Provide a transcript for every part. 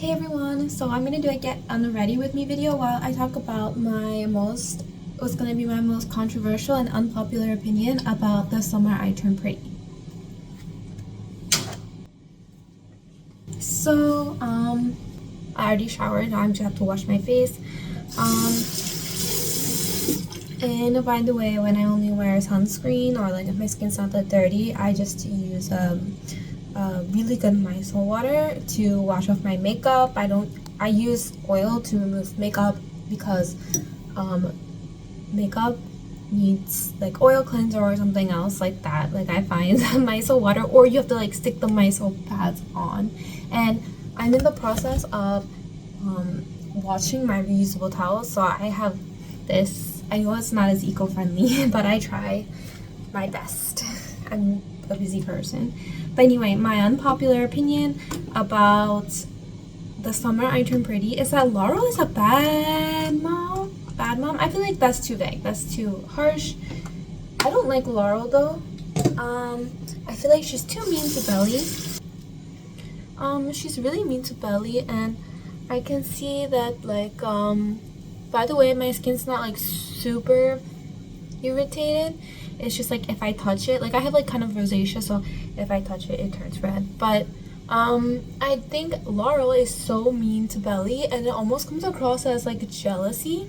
Hey everyone, so I'm gonna do a get unready with me video while I talk about what's gonna be my most controversial and unpopular opinion about the summer I turned pretty. So, I already showered, now I just have to wash my face. And by the way, when I only wear sunscreen or like if my skin's not that dirty, I just use really good micellar water to wash off my makeup. I use oil to remove makeup because makeup needs like oil cleanser or something else like that. Like I find micellar water, or you have to like stick the micellar pads on. And I'm in the process of washing my reusable towels, so I have this. I know it's not as eco-friendly, but I try my best. I'm a busy person. But anyway, my unpopular opinion about the summer I turned pretty is that Laurel is a bad mom. Bad mom? I feel like that's too vague. That's too harsh. I don't like Laurel though. I feel like she's too mean to Belly. She's really mean to Belly, and I can see that like by the way, my skin's not like super irritated. It's just like if I touch it, like I have like kind of rosacea, so if I touch it, it turns red. But I think Laurel is so mean to Belly, and it almost comes across as like jealousy.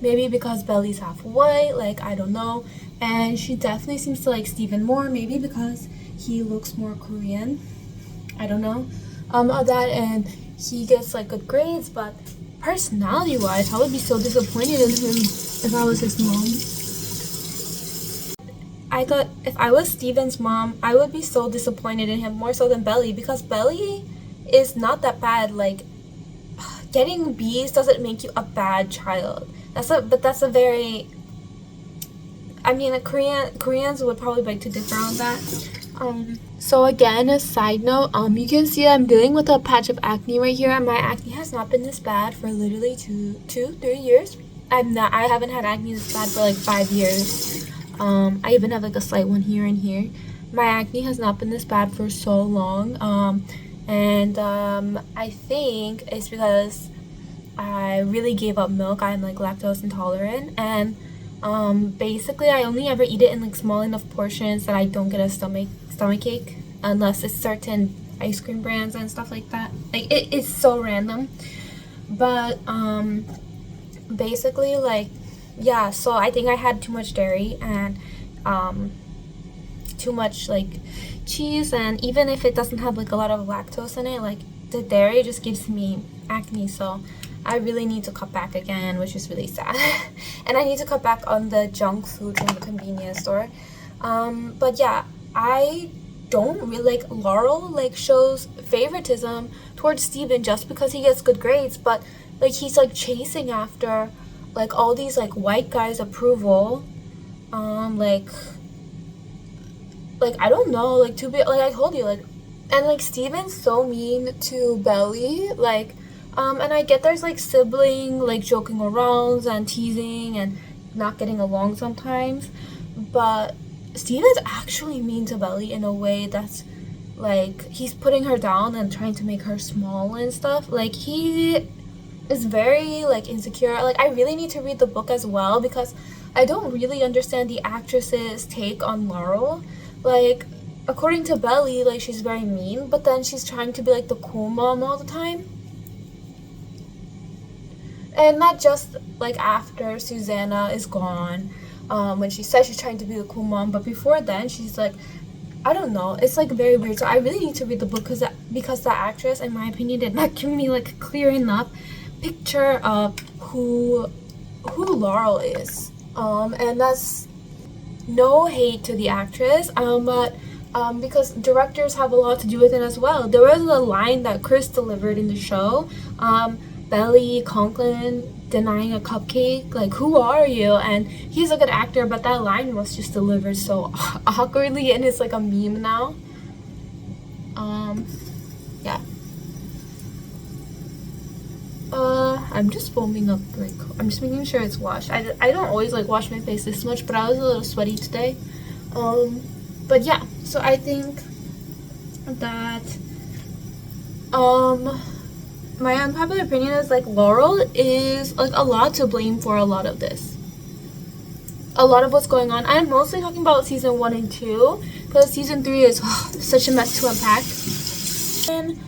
Maybe because Belly's half white, like I don't know. And she definitely seems to like Steven more, maybe because he looks more Korean. I don't know. That and he gets like good grades, but personality wise, I would be so disappointed in him if I was his mom. I thought if I was Steven's mom, I would be so disappointed in him, more so than Belly, because Belly is not that bad. Like, getting B's doesn't make you a bad child. That's a very, I mean, Koreans would probably beg to differ on that. So again, a side note, you can see I'm dealing with a patch of acne right here, and my acne has not been this bad for literally 3 years. I haven't had acne this bad for like 5 years. I even have like a slight one here and here. My acne has not been this bad for so long, and I think it's because I really gave up milk. I'm like lactose intolerant, and basically I only ever eat it in like small enough portions that I don't get a stomachache unless it's certain ice cream brands and stuff like that. Like it's so random, but basically like yeah, so I think I had too much dairy and too much like cheese, and even if it doesn't have like a lot of lactose in it, like the dairy just gives me acne. So I really need to cut back again, which is really sad. And I need to cut back on the junk food from the convenience store. But yeah, I don't really like Laurel like shows favoritism towards Steven just because he gets good grades, but like he's like chasing after like all these like white guys' approval. Like I don't know, like to be like I told you, like, and like Steven's so mean to Belly, like and I get there's like sibling like joking around and teasing and not getting along sometimes, but Steven's actually mean to Belly in a way that's like he's putting her down and trying to make her small and stuff. Like he is very like insecure. Like I really need to read the book as well because I don't really understand the actress's take on Laurel. Like according to Belly, like she's very mean, but then she's trying to be like the cool mom all the time. And not just like after Susanna is gone, when she says she's trying to be the cool mom, but before then she's like, I don't know, it's like very weird. So I really need to read the book because the actress, in my opinion, did not give me like a clear enough picture of who Laurel is. And that's no hate to the actress, but because directors have a lot to do with it as well. There was a line that Chris delivered in the show, Belly Conklin denying a cupcake, like who are you? And he's a good actor, but that line was just delivered so awkwardly, and it's like a meme now. Yeah. I'm just foaming up, like I'm just making sure it's washed. I don't always like wash my face this much, but I was a little sweaty today. But yeah, so I think that my unpopular opinion is like Laurel is like a lot to blame for a lot of this. A lot of what's going on. I'm mostly talking about season 1 and 2 because season 3 is such a mess to unpack. And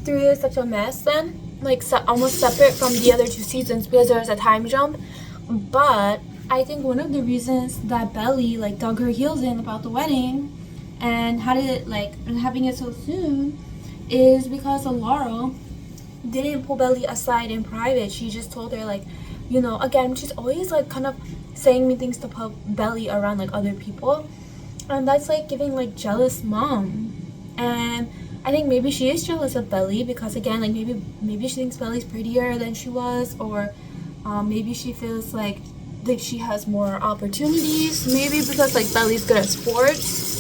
3 is such a mess then, like almost separate from the other 2 seasons because there's a time jump. But I think one of the reasons that Belly like dug her heels in about the wedding and had it like and having it so soon is because of Laurel didn't pull Belly aside in private. She just told her like, you know, again, she's always like kind of saying me things to put Belly around like other people, and that's like giving like jealous mom. And I think maybe she is jealous of Belly because again, like maybe she thinks Belly's prettier than she was, or maybe she feels like she has more opportunities. Maybe because like Belly's good at sports.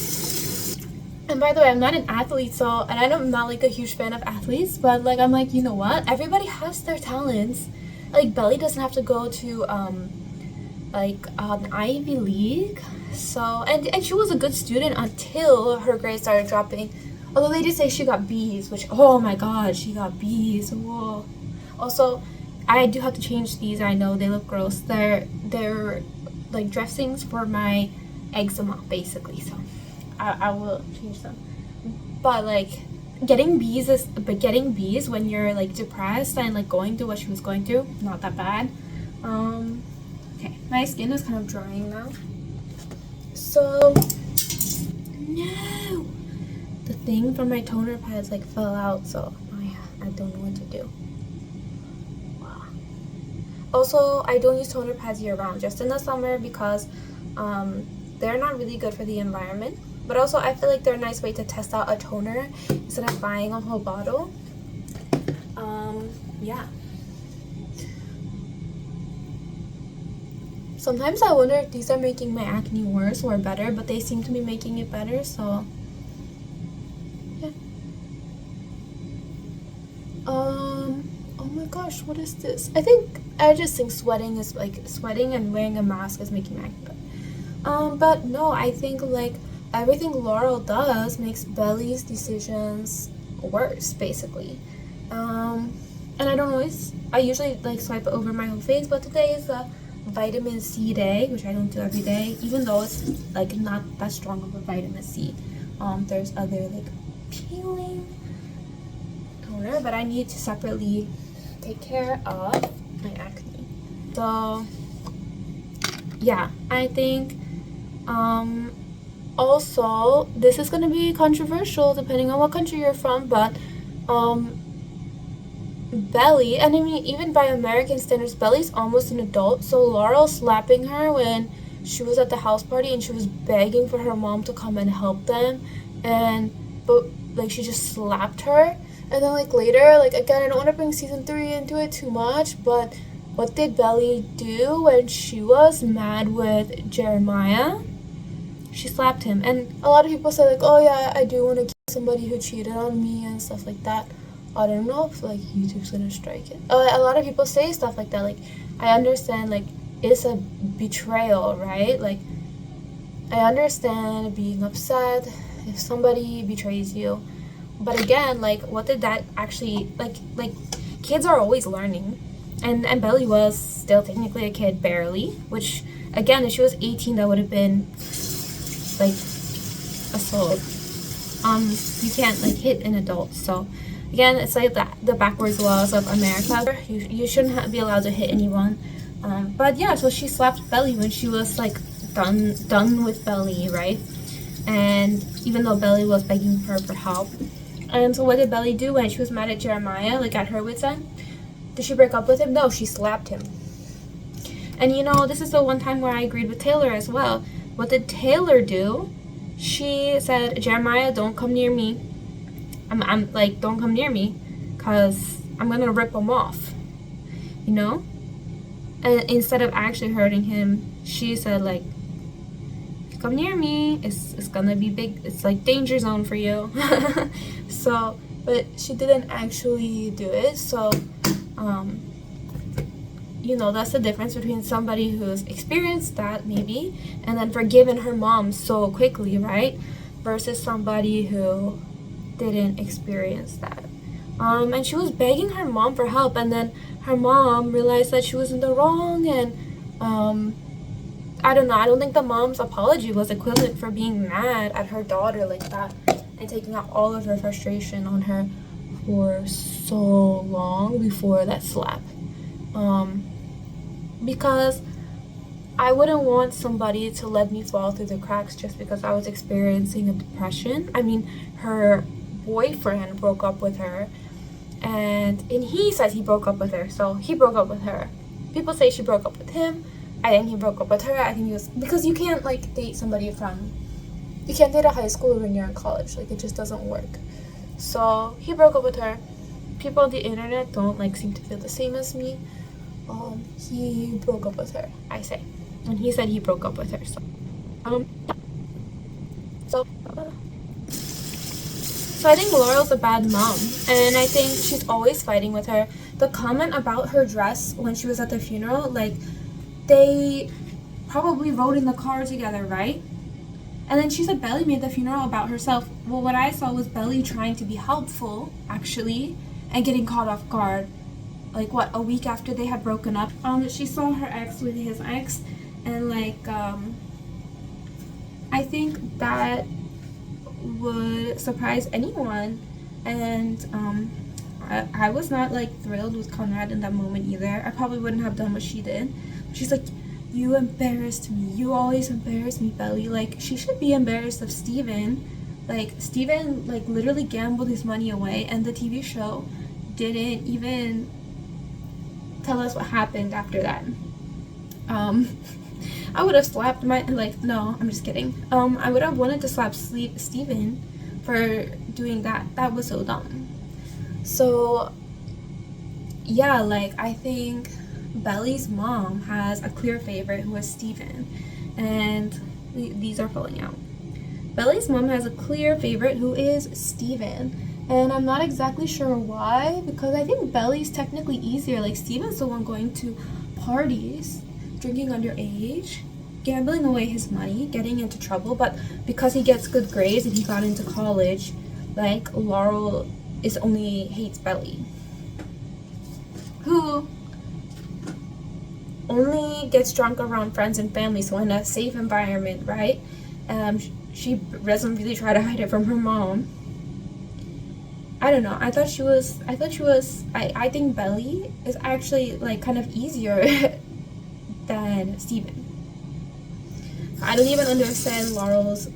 And by the way, I'm not an athlete, so and I'm not like a huge fan of athletes, but like I'm like, you know what? Everybody has their talents. Like Belly doesn't have to go to like an Ivy League. So and she was a good student until her grades started dropping. Although they did say she got B's, which, oh my god, she got B's. Whoa. Also, I do have to change these. I know they look gross. They're like dressings for my eczema, basically. So I will change them. But like getting B's when you're like depressed and like going through what she was going through, not that bad. Okay, my skin is kind of drying now. So no. The thing from my toner pads like fell out, so I don't know what to do. Wow. Also, I don't use toner pads year round, just in the summer because they're not really good for the environment. But also, I feel like they're a nice way to test out a toner instead of buying a whole bottle. Yeah. Sometimes I wonder if these are making my acne worse or better, but they seem to be making it better, so oh my gosh, what is this? I just think sweating and wearing a mask is making me acne. But no, I think like everything Laurel does makes Belly's decisions worse, basically. And I usually like swipe over my whole face, but today is a vitamin C day, which I don't do every day, even though it's like not that strong of a vitamin C. There's other like peeling toner, but I need to separately take care of my acne. So yeah, I think also this is gonna be controversial depending on what country you're from, but Belly, and I mean even by American standards, Belly's almost an adult, so Laurel slapping her when she was at the house party and she was begging for her mom to come and help them, but like she just slapped her. And then like later, like again, I don't want to bring season 3 into it too much, but what did Belly do when she was mad with Jeremiah? She slapped him. And a lot of people say like, oh yeah, I do want to kill somebody who cheated on me and stuff like that. I don't know if like YouTube's gonna strike it. A lot of people say stuff like that. Like I understand like it's a betrayal, right? Like I understand being upset if somebody betrays you. But again, like, what did that actually, like, kids are always learning. And Belly was still technically a kid, barely. Which, again, if she was 18, that would have been, like, assault. You can't, like, hit an adult. So, again, it's like the backwards laws of America. You shouldn't be allowed to hit anyone. But, yeah, so she slapped Belly when she was, like, done with Belly, right? And even though Belly was begging her for help. And so what did Belly do when she was mad at Jeremiah, like at her wit's end? Did she break up with him? No, she slapped him. And you know, this is the one time where I agreed with Taylor as well. What did Taylor do? She said, Jeremiah, don't come near me. I'm like, don't come near me, because I'm going to rip him off. You know? And instead of actually hurting him, she said like, come near me, it's gonna be big, it's like danger zone for you. So but she didn't actually do it. So you know, that's the difference between somebody who's experienced that maybe and then forgiven her mom so quickly, right, versus somebody who didn't experience that. And she was begging her mom for help, and then her mom realized that she was in the wrong, and I don't know, I don't think the mom's apology was equivalent for being mad at her daughter like that and taking out all of her frustration on her for so long before that slap. Because I wouldn't want somebody to let me fall through the cracks just because I was experiencing a depression. I mean, her boyfriend broke up with her, and he says he broke up with her, so he broke up with her. People say she broke up with him. I think he broke up with her. I think he was, because you can't like date somebody from, you can't date a high schooler when you're in college. Like, it just doesn't work. So he broke up with her. People on the internet don't like seem to feel the same as me. He broke up with her, I say, and he said he broke up with her. So I think Laurel's a bad mom, and I think she's always fighting with her. The comment about her dress when she was at the funeral, like, they probably rode in the car together, right? And then she said Belly made the funeral about herself. Well, what I saw was Belly trying to be helpful, actually, and getting caught off guard. Like, what, a week after they had broken up? She saw her ex with his ex, and, like, I think that would surprise anyone. And, I was not, like, thrilled with Conrad in that moment either. I probably wouldn't have done what she did. She's like, you embarrassed me. You always embarrass me, Belly. Like, she should be embarrassed of Steven. Like, Steven, like, literally gambled his money away, and the TV show didn't even tell us what happened after that. I would have slapped no, I'm just kidding. I would have wanted to slap Steven for doing that. That was so dumb. So, yeah, like, I think Belly's mom has a clear favorite, who is Steven, and these are falling out. Belly's mom has a clear favorite, who is Steven, and I'm not exactly sure why, because I think Belly's technically easier. Like, Steven's the one going to parties, drinking underage, gambling away his money, getting into trouble, but because he gets good grades and he got into college, like, Laurel only hates Belly, who only gets drunk around friends and family, so in a safe environment, right? She doesn't really try to hide it from her mom. I don't know. I think Belly is actually, like, kind of easier than Steven. I don't even understand Laurel's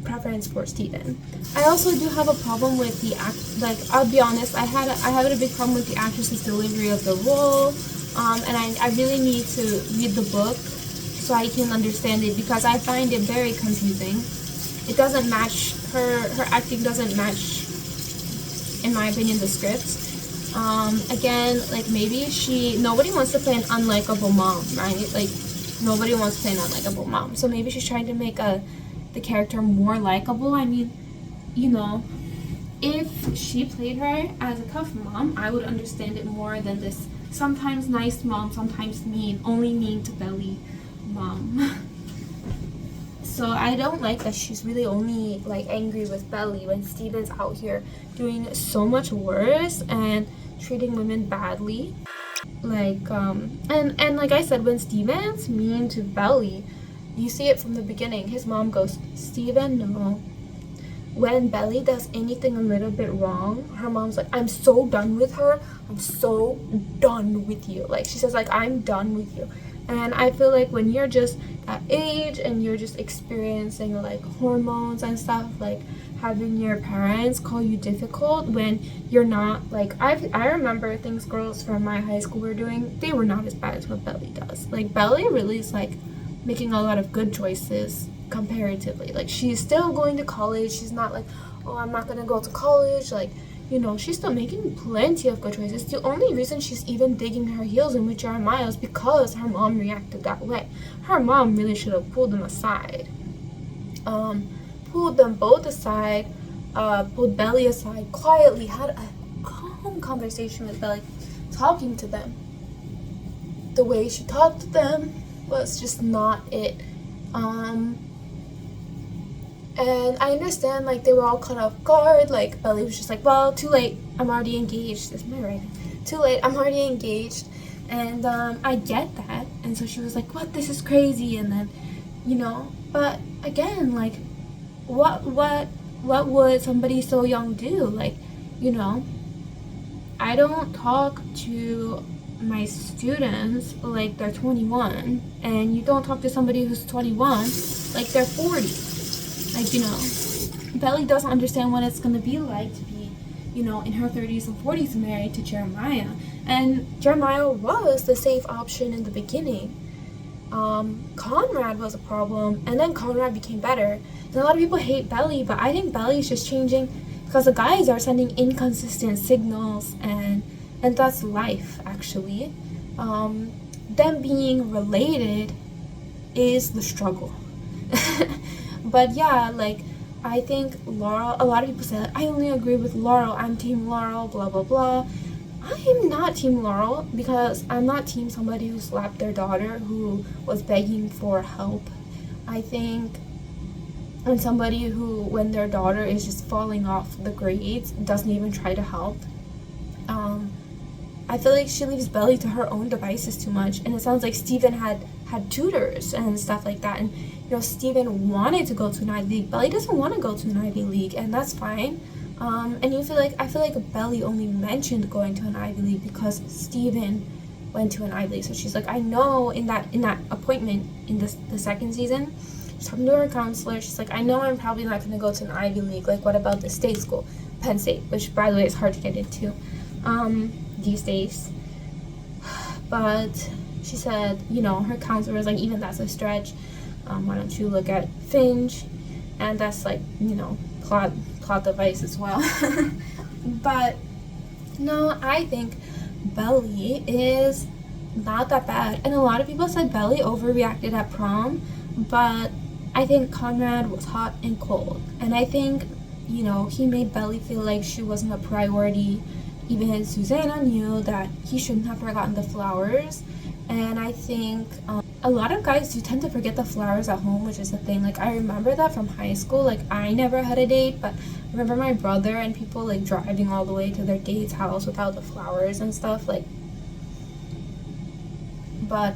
preference for Steven. I also do have a problem with the like, I'll be honest, I had a big problem with the actress's delivery of the role, and I really need to read the book so I can understand it, because I find it very confusing. It doesn't match, her acting doesn't match, in my opinion, the script. Again, like, maybe nobody wants to play an unlikable mom, right? Like, nobody wants to play an unlikable mom. So maybe she's trying to make the character more likable. I mean, you know, if she played her as a tough mom, I would understand it more than this sometimes nice mom, sometimes mean, only mean to Belly mom. So I don't like that she's really only, like, angry with Belly when Steven's out here doing so much worse and treating women badly. Like, and like I said, when Steven's mean to Belly, you see it from the beginning. His mom goes, Steven, no. When Belly does anything a little bit wrong, her mom's like, I'm so done with her. I'm so done with you. Like, she says, like, I'm done with you. And I feel like when you're just that age and you're just experiencing, like, hormones and stuff, like, having your parents call you difficult when you're not, like, I remember things girls from my high school were doing, they were not as bad as what Belly does. Like, Belly really is, like, making a lot of good choices comparatively. Like, she's still going to college. She's not like, oh, I'm not gonna go to college. Like, you know, she's still making plenty of good choices. The only reason she's even digging her heels in with Jeremiah is because her mom reacted that way. Her mom really should have pulled them aside. Pulled them both aside, pulled Belly aside quietly, had a calm conversation with Belly, talking to them. The way she talked to them was just not it. And I understand, like, they were all caught off guard. Like, Belly was just like, well, too late. I'm already engaged. Is my writing? Too late. I'm already engaged. And I get that. And so she was like, what? This is crazy. And then, but again, like, what would somebody so young do? Like, I don't talk to my students like they're 21, and you don't talk to somebody who's 21 like they're 40. Like, Belly doesn't understand what it's going to be like to be, in her 30s and 40s married to Jeremiah. And Jeremiah was the safe option in the beginning. Conrad was a problem, and then Conrad became better. And a lot of people hate Belly, but I think Belly is just changing because the guys are sending inconsistent signals, and that's life, actually. Them being related is the struggle. But yeah, like, I think Laurel, a lot of people say, I only agree with Laurel, I'm team Laurel, blah blah blah. I'm not team Laurel because I'm not team somebody who slapped their daughter who was begging for help. I think and somebody who, when their daughter is just falling off the grades, doesn't even try to help. I feel like she leaves Belly to her own devices too much, and it sounds like Steven had tutors and stuff like that, and Steven wanted to go to an Ivy League. Belly doesn't want to go to an Ivy League, and that's fine. And I feel like Belly only mentioned going to an Ivy League because Steven went to an Ivy League. So she's like, I know in that appointment in the second season, she's talking to her counselor. She's like, I know I'm probably not going to go to an Ivy League. Like, what about the state school, Penn State, which by the way is hard to get into these days. But she said, her counselor was like, even that's a stretch. Why don't you look at Finch? And that's like, plot device as well. But no, I think Belly is not that bad. And a lot of people said Belly overreacted at prom, but I think Conrad was hot and cold. And I think, he made Belly feel like she wasn't a priority. Even Susanna knew that he shouldn't have forgotten the flowers. And I think a lot of guys do tend to forget the flowers at home, which is the thing. Like, I remember that from high school. Like, I never had a date, but I remember my brother and people, like, driving all the way to their date's house without the flowers and stuff. Like, but,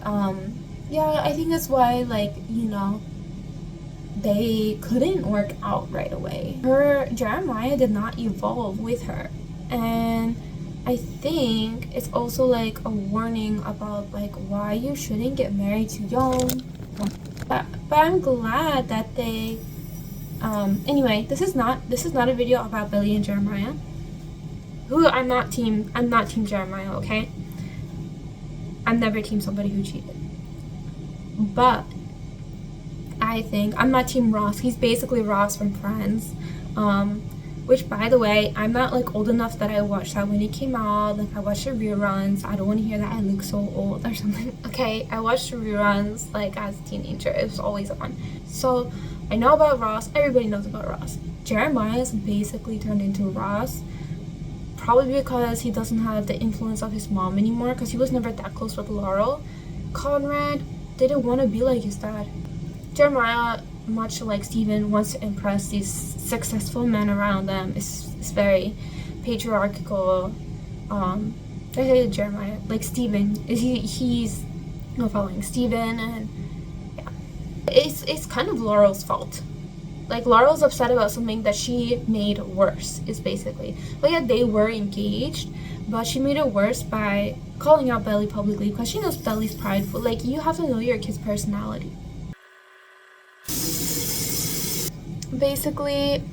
yeah, I think that's why, like, they couldn't work out right away. Jeremiah did not evolve with her. And I think it's also like a warning about like why you shouldn't get married too young. But I'm glad that they anyway, this is not a video about Billy and Jeremiah. I'm not team Jeremiah, okay? I'm never team somebody who cheated. But I think I'm not team Ross. He's basically Ross from Friends. Which, by the way, I'm not like old enough that I watched that when it came out. Like, I watched the reruns. I don't want to hear that I look so old or something. Okay, I watched the reruns like as a teenager. It was always on. So I know about Ross. Everybody knows about Ross. Jeremiah's basically turned into Ross, probably because he doesn't have the influence of his mom anymore, because he was never that close with Laurel. Conrad didn't want to be like his dad. Jeremiah, much like Steven, wants to impress these successful men around them. It's very patriarchal. I hate Jeremiah. Like Steven, he's not following Steven, and yeah, it's kind of Laurel's fault. Like, Laurel's upset about something that she made worse, is basically. But yeah, they were engaged, but she made it worse by calling out Belly publicly because she knows Belly's prideful. Like, you have to know your kid's personality. Basically,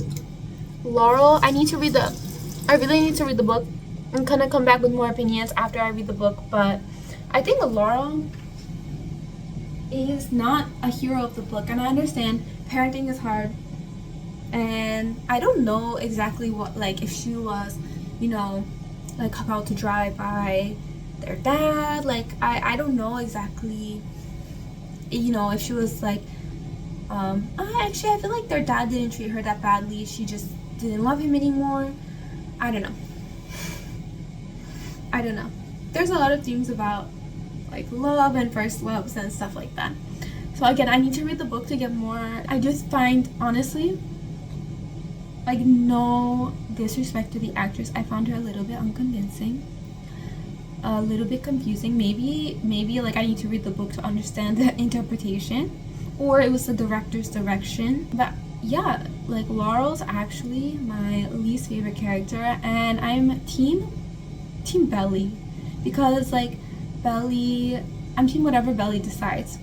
Laurel, I really need to read the book. I'm gonna come back with more opinions after I read the book, but I think Laurel is not a hero of the book, and I understand parenting is hard, and I don't know exactly what, like, if she was, like, about to drive by their dad, like, I don't know exactly, if she was like, actually, I feel like their dad didn't treat her that badly. She just didn't love him anymore. I don't know. There's a lot of things about, like, love and first loves and stuff like that. So again, I need to read the book to get more. I just find, honestly, like, no disrespect to the actress, I found her a little bit unconvincing, a little bit confusing. Maybe like I need to read the book to understand the interpretation, or it was the director's direction. But yeah, like Laurel's actually my least favorite character, and I'm team Belly, because like Belly, I'm team whatever Belly decides.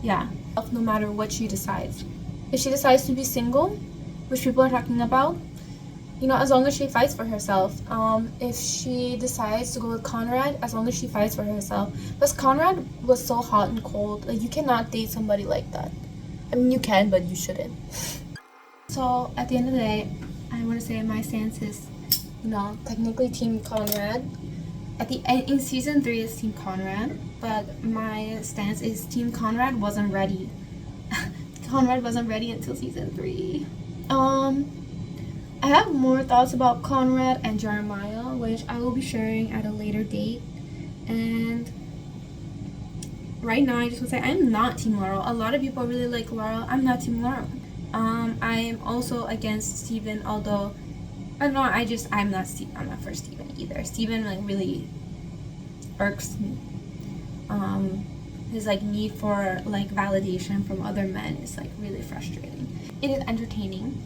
Yeah, no matter what she decides. If she decides to be single, which people are talking about, you know, as long as she fights for herself. If she decides to go with Conrad, as long as she fights for herself. Because Conrad was so hot and cold. Like, you cannot date somebody like that. I mean, you can, but you shouldn't. So, at the end of the day, I want to say my stance is, you know, technically Team Conrad. At the end, in season 3 is Team Conrad, but my stance is Team Conrad wasn't ready. Conrad wasn't ready until season 3. I have more thoughts about Conrad and Jeremiah, which I will be sharing at a later date. And right now, I just want to say I'm not Team Laurel. A lot of people really like Laurel. I'm not Team Laurel. I'm also against Steven, although I'm not for Steven either. Steven like really irks me. His like need for like validation from other men is like really frustrating. It is entertaining.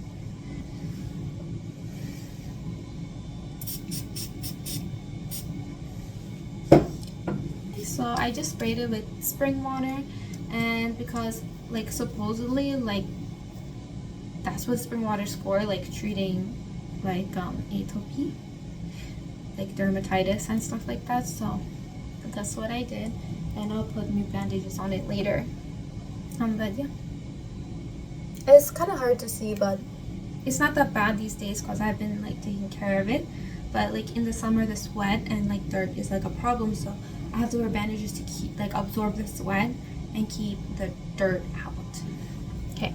So I just sprayed it with spring water, and because like supposedly like that's what spring water's for, like treating like atopy, like dermatitis and stuff like that. So that's what I did, and I'll put new bandages on it later. But yeah, it's kind of hard to see, but it's not that bad these days because I've been like taking care of it. But like in the summer, the sweat and like dirt is like a problem, so I have to wear bandages to keep like absorb the sweat and keep the dirt out. Okay.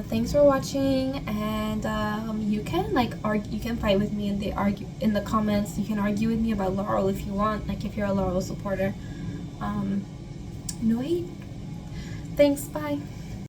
Thanks for watching, and you can like you can fight with me in the comments. You can argue with me about Laurel if you want, like if you're a Laurel supporter. No hate. Thanks. Bye.